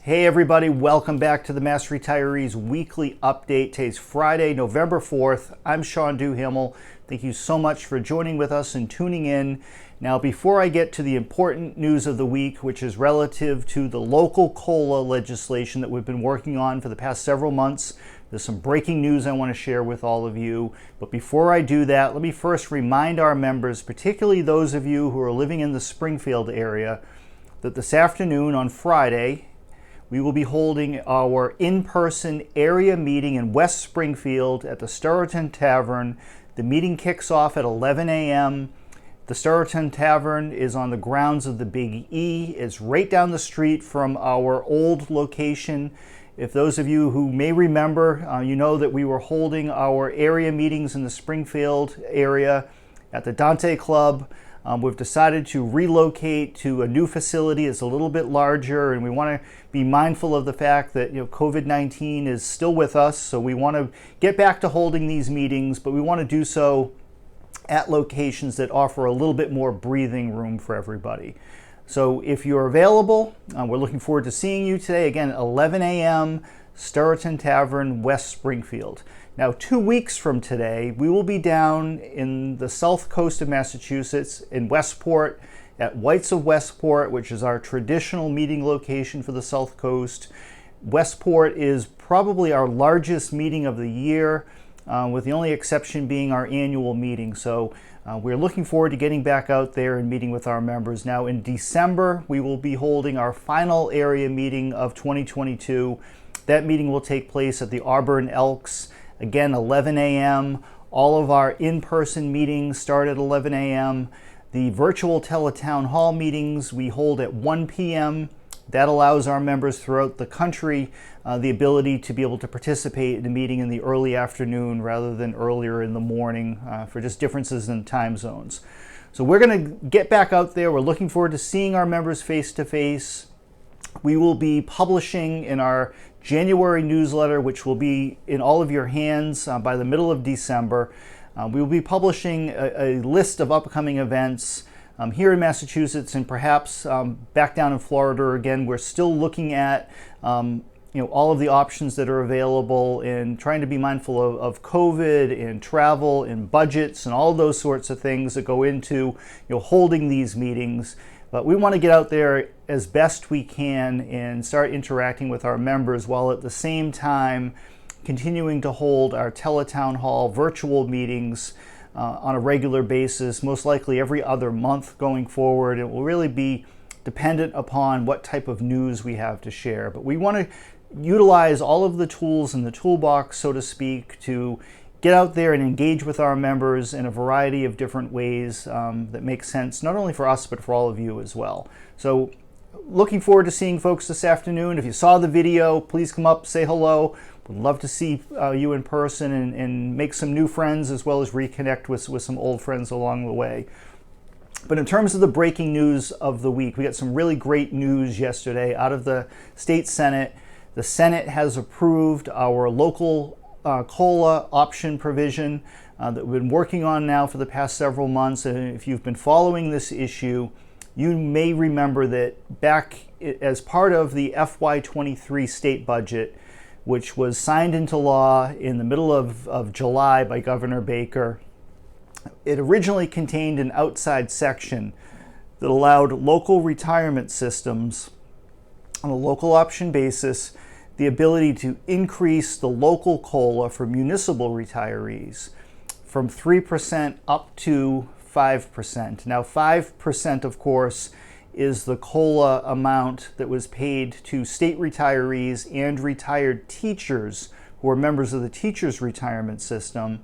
Hey everybody, welcome back to the Mass Retirees Weekly Update. Today's Friday, November 4th. I'm Sean Duhamel. Thank you so much for joining with us and tuning in. Now, before I get to the important news of the week, which is relative to the local COLA legislation that we've been working on for the past several months, there's some breaking news I want to share with all of you. But before I do that, let me first remind our members, particularly those of you who are living in the Springfield area, that this afternoon on Friday, we will be holding our in-person area meeting in West Springfield at the Sturreton Tavern. The meeting kicks off at 11 a.m. The Sturreton Tavern is on the grounds of the Big E. It's right down the street from our old location. If those of you who may remember, you know that we were holding our area meetings in the Springfield area at the Dante Club. We've decided to relocate to a new facility. It's a little bit larger, and we want to be mindful of the fact that COVID-19 is still with us. So we want to get back to holding these meetings, but we want to do so at locations that offer a little bit more breathing room for everybody. So if you're available, we're looking forward to seeing you today. Again, 11 a.m., Sturreton Tavern, West Springfield. Now, 2 weeks from today, we will be down in the south coast of Massachusetts in Westport at Whites of Westport, which is our traditional meeting location for the south coast. Westport is probably our largest meeting of the year, with the only exception being our annual meeting. So we're looking forward to getting back out there and meeting with our members. Now, in December, we will be holding our final area meeting of 2022. That meeting will take place at the Auburn Elks. Again, 11 a.m. All of our in-person meetings start at 11 a.m. The virtual teletown hall meetings we hold at 1 p.m. That allows our members throughout the country the ability to be able to participate in a meeting in the early afternoon rather than earlier in the morning for just differences in time zones. So we're going to get back out there. We're looking forward to seeing our members face to face. We will be publishing in our January newsletter, which will be in all of your hands by the middle of December. We will be publishing a list of upcoming events here in Massachusetts and perhaps back down in Florida. Again, we're still looking at all of the options that are available and trying to be mindful of COVID and travel and budgets and all of those sorts of things that go into holding these meetings. But we want to get out there as best we can and start interacting with our members while at the same time continuing to hold our teletown hall virtual meetings on a regular basis, most likely every other month going forward. It will really be dependent upon what type of news we have to share. But we want to utilize all of the tools in the toolbox, so to speak, to get out there and engage with our members in a variety of different ways that make sense, not only for us, but for all of you as well. So looking forward to seeing folks this afternoon. If you saw the video, please come up, say hello. We'd love to see you in person and make some new friends as well as reconnect with some old friends along the way. But in terms of the breaking news of the week, we got some really great news yesterday out of the state Senate. The Senate has approved our local COLA option provision that we've been working on now for the past several months. And if you've been following this issue, you may remember that back as part of the FY23 state budget, which was signed into law in the middle of July by Governor Baker, it originally contained an outside section that allowed local retirement systems on a local option basis the ability to increase the local COLA for municipal retirees from 3% up to 5%. Now, 5%, of course, is the COLA amount that was paid to state retirees and retired teachers who are members of the teachers' retirement system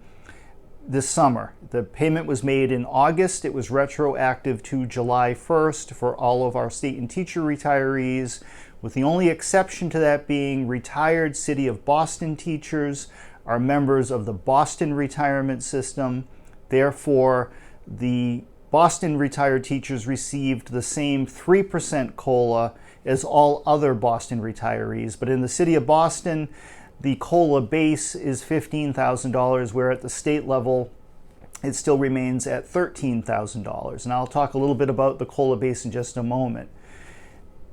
this summer. The payment was made in August. It was retroactive to July 1st for all of our state and teacher retirees, with the only exception to that being retired City of Boston teachers are members of the Boston retirement system. Therefore, the Boston retired teachers received the same 3% COLA as all other Boston retirees. But in the City of Boston, the COLA base is $15,000, where at the state level, it still remains at $13,000. And I'll talk a little bit about the COLA base in just a moment.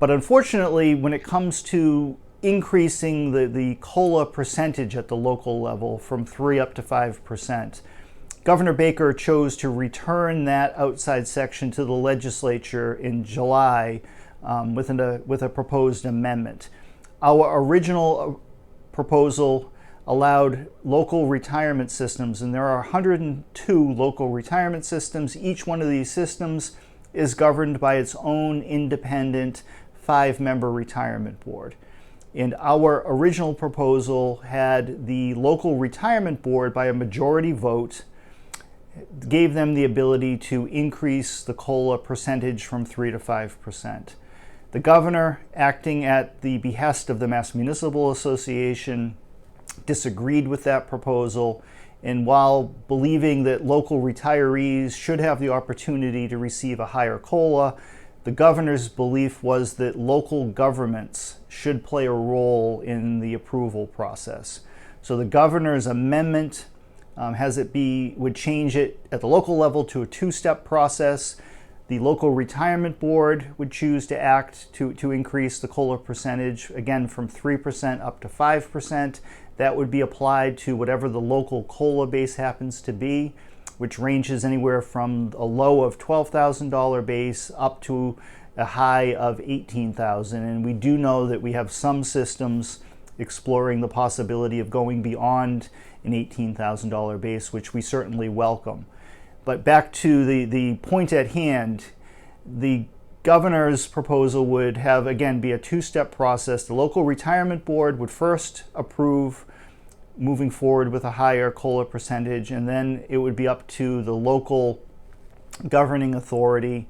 But unfortunately, when it comes to increasing the COLA percentage at the local level from 3 up to 5%, Governor Baker chose to return that outside section to the legislature in July with a proposed amendment. Our original proposal allowed local retirement systems, and there are 102 local retirement systems. Each one of these systems is governed by its own independent 5-member retirement board. And our original proposal had the local retirement board, by a majority vote, gave them the ability to increase the COLA percentage from 3 to 5%. The governor, acting at the behest of the Mass Municipal Association, disagreed with that proposal, and while believing that local retirees should have the opportunity to receive a higher COLA, the governor's belief was that local governments should play a role in the approval process. So the governor's amendment would change it at the local level to a 2-step process. The local retirement board would choose to act to increase the COLA percentage, again from 3% up to 5%. That would be applied to whatever the local COLA base happens to be, which ranges anywhere from a low of $12,000 base up to a high of $18,000. And we do know that we have some systems exploring the possibility of going beyond an $18,000 base, which we certainly welcome. But back to the point at hand, the governor's proposal would have, again, be a 2-step process. The local retirement board would first approve moving forward with a higher COLA percentage, and then it would be up to the local governing authority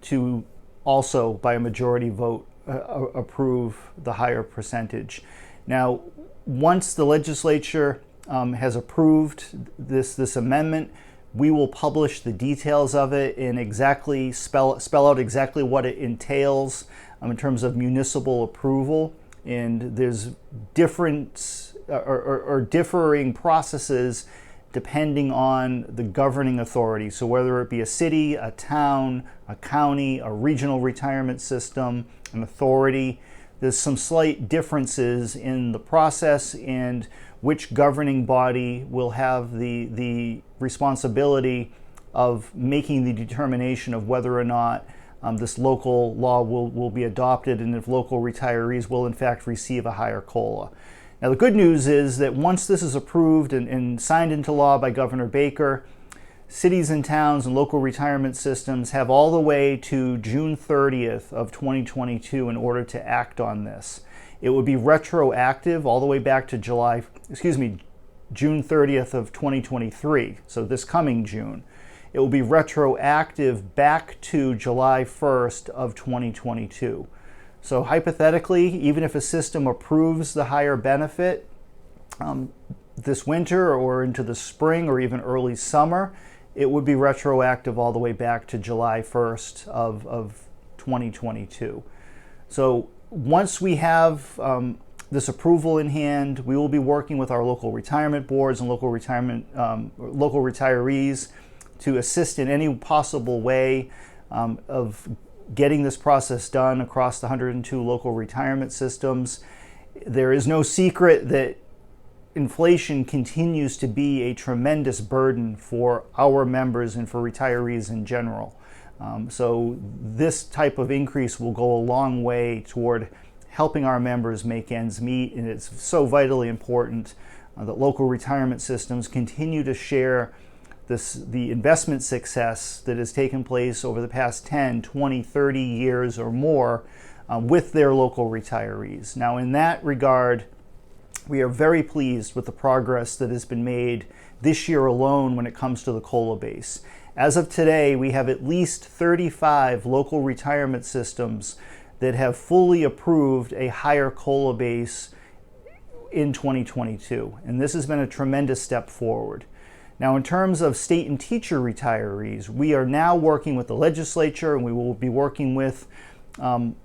to also, by a majority vote, approve the higher percentage. Now, once the legislature has approved this amendment, we will publish the details of it and exactly spell out exactly what it entails in terms of municipal approval. And there's different or differing processes depending on the governing authority. So whether it be a city, a town, a county, a regional retirement system, an authority, there's some slight differences in the process and which governing body will have the responsibility of making the determination of whether or not this local law will be adopted and if local retirees will in fact receive a higher COLA. Now the good news is that once this is approved and signed into law by Governor Baker, cities and towns and local retirement systems have all the way to June 30th of 2022 in order to act on this. It would be retroactive all the way back to June 30th of 2023, so this coming June. It will be retroactive back to July 1st of 2022. So hypothetically, even if a system approves the higher benefit this winter or into the spring or even early summer, it would be retroactive all the way back to July 1st of 2022. So once we have this approval in hand, we will be working with our local retirement boards and local retirees to assist in any possible way of getting this process done across the 102 local retirement systems. There is no secret that inflation continues to be a tremendous burden for our members and for retirees in general. So this type of increase will go a long way toward helping our members make ends meet, and it's so vitally important that local retirement systems continue to share the investment success that has taken place over the past 10, 20, 30 years or more with their local retirees. Now, in that regard, we are very pleased with the progress that has been made this year alone when it comes to the COLA base. As of today, we have at least 35 local retirement systems that have fully approved a higher COLA base in 2022. And this has been a tremendous step forward. Now, in terms of state and teacher retirees, we are now working with the legislature, and we will be working with the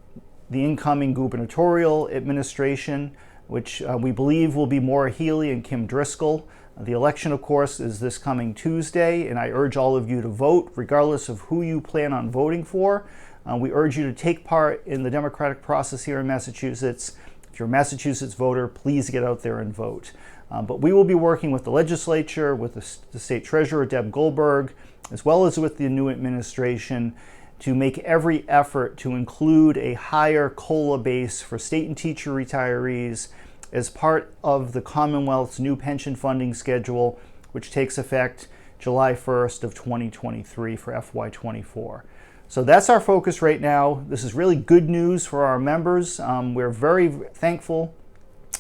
incoming gubernatorial administration, which we believe will be Maura Healey and Kim Driscoll. The election, of course, is this coming Tuesday, and I urge all of you to vote, regardless of who you plan on voting for. We urge you to take part in the democratic process here in Massachusetts. If you're a Massachusetts voter, please get out there and vote. But we will be working with the legislature, with the state treasurer, Deb Goldberg, as well as with the new administration to make every effort to include a higher COLA base for state and teacher retirees as part of the Commonwealth's new pension funding schedule, which takes effect July 1st of 2023 for FY24. So that's our focus right now. This is really good news for our members. We're very thankful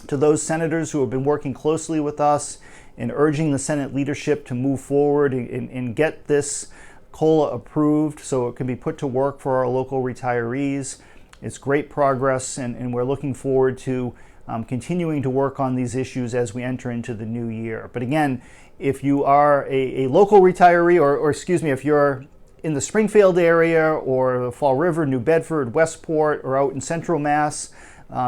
to those senators who have been working closely with us in urging the Senate leadership to move forward and get this COLA approved so it can be put to work for our local retirees. It's great progress, and we're looking forward to continuing to work on these issues as we enter into the new year. But again, if you are a local retiree, or excuse me, if you're in the Springfield area or the Fall River, New Bedford, Westport, or out in Central Mass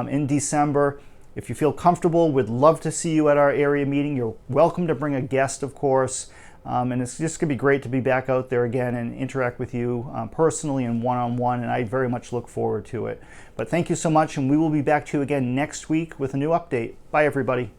in December, if you feel comfortable, we'd love to see you at our area meeting. You're welcome to bring a guest, of course. And it's just going to be great to be back out there again and interact with you personally and one-on-one, and I very much look forward to it. But thank you so much, and we will be back to you again next week with a new update. Bye, everybody.